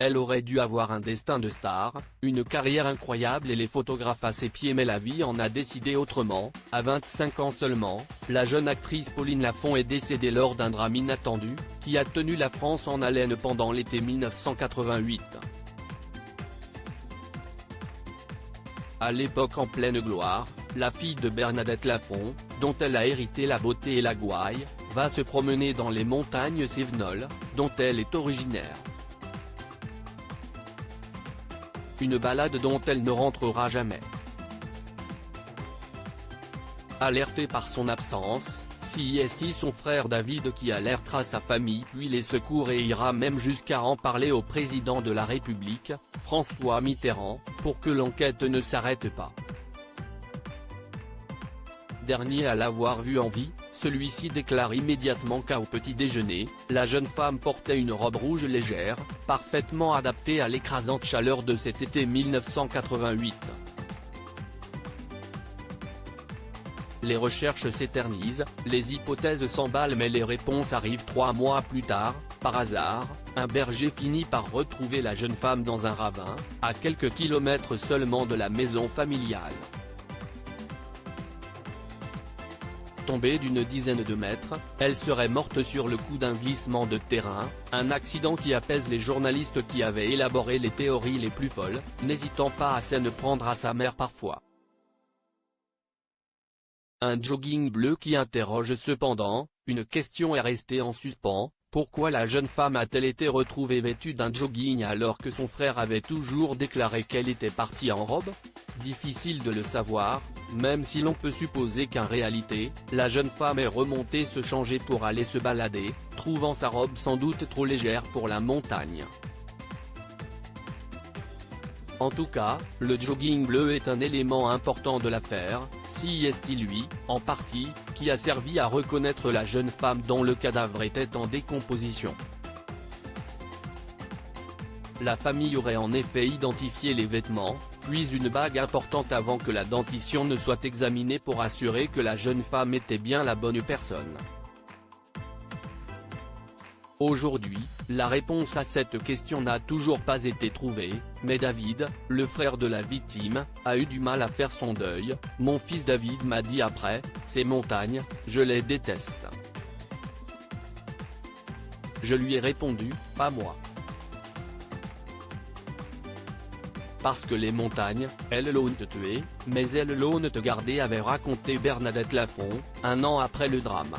Elle aurait dû avoir un destin de star, une carrière incroyable et les photographes à ses pieds, mais la vie en a décidé autrement. À 25 ans seulement, la jeune actrice Pauline Lafont est décédée lors d'un drame inattendu, qui a tenu la France en haleine pendant l'été 1988. À l'époque en pleine gloire, la fille de Bernadette Lafont, dont elle a hérité la beauté et la gouaille, va se promener dans les montagnes cévenoles, dont elle est originaire. Une balade dont elle ne rentrera jamais. Alerté par son absence, CIST son frère David qui alertera sa famille puis les secours et ira même jusqu'à en parler au président de la République, François Mitterrand, pour que l'enquête ne s'arrête pas. Dernier à l'avoir vue en vie, celui-ci déclare immédiatement qu'au petit déjeuner, la jeune femme portait une robe rouge légère, parfaitement adaptée à l'écrasante chaleur de cet été 1988. Les recherches s'éternisent, les hypothèses s'emballent mais les réponses arrivent 3 mois plus tard. Par hasard, un berger finit par retrouver la jeune femme dans un ravin, à quelques kilomètres seulement de la maison familiale. Tombée d'une dizaine de mètres, elle serait morte sur le coup d'un glissement de terrain, un accident qui apaise les journalistes qui avaient élaboré les théories les plus folles, n'hésitant pas à s'en prendre à sa mère parfois. Un jogging bleu qui interroge cependant, une question est restée en suspens: pourquoi la jeune femme a-t-elle été retrouvée vêtue d'un jogging alors que son frère avait toujours déclaré qu'elle était partie en robe? Difficile de le savoir, même si l'on peut supposer qu'en réalité, la jeune femme est remontée se changer pour aller se balader, trouvant sa robe sans doute trop légère pour la montagne. En tout cas, le jogging bleu est un élément important de l'affaire, CIST lui, en partie, qui a servi à reconnaître la jeune femme dont le cadavre était en décomposition. La famille aurait en effet identifié les vêtements, puis une bague importante avant que la dentition ne soit examinée pour assurer que la jeune femme était bien la bonne personne. Aujourd'hui, la réponse à cette question n'a toujours pas été trouvée, mais David, le frère de la victime, a eu du mal à faire son deuil. Mon fils David m'a dit après: ces montagnes, je les déteste. Je lui ai répondu: pas moi. Parce que les montagnes, elles l'ont tué, mais elles l'ont te gardé, avait raconté Bernadette Lafont, un an après le drame.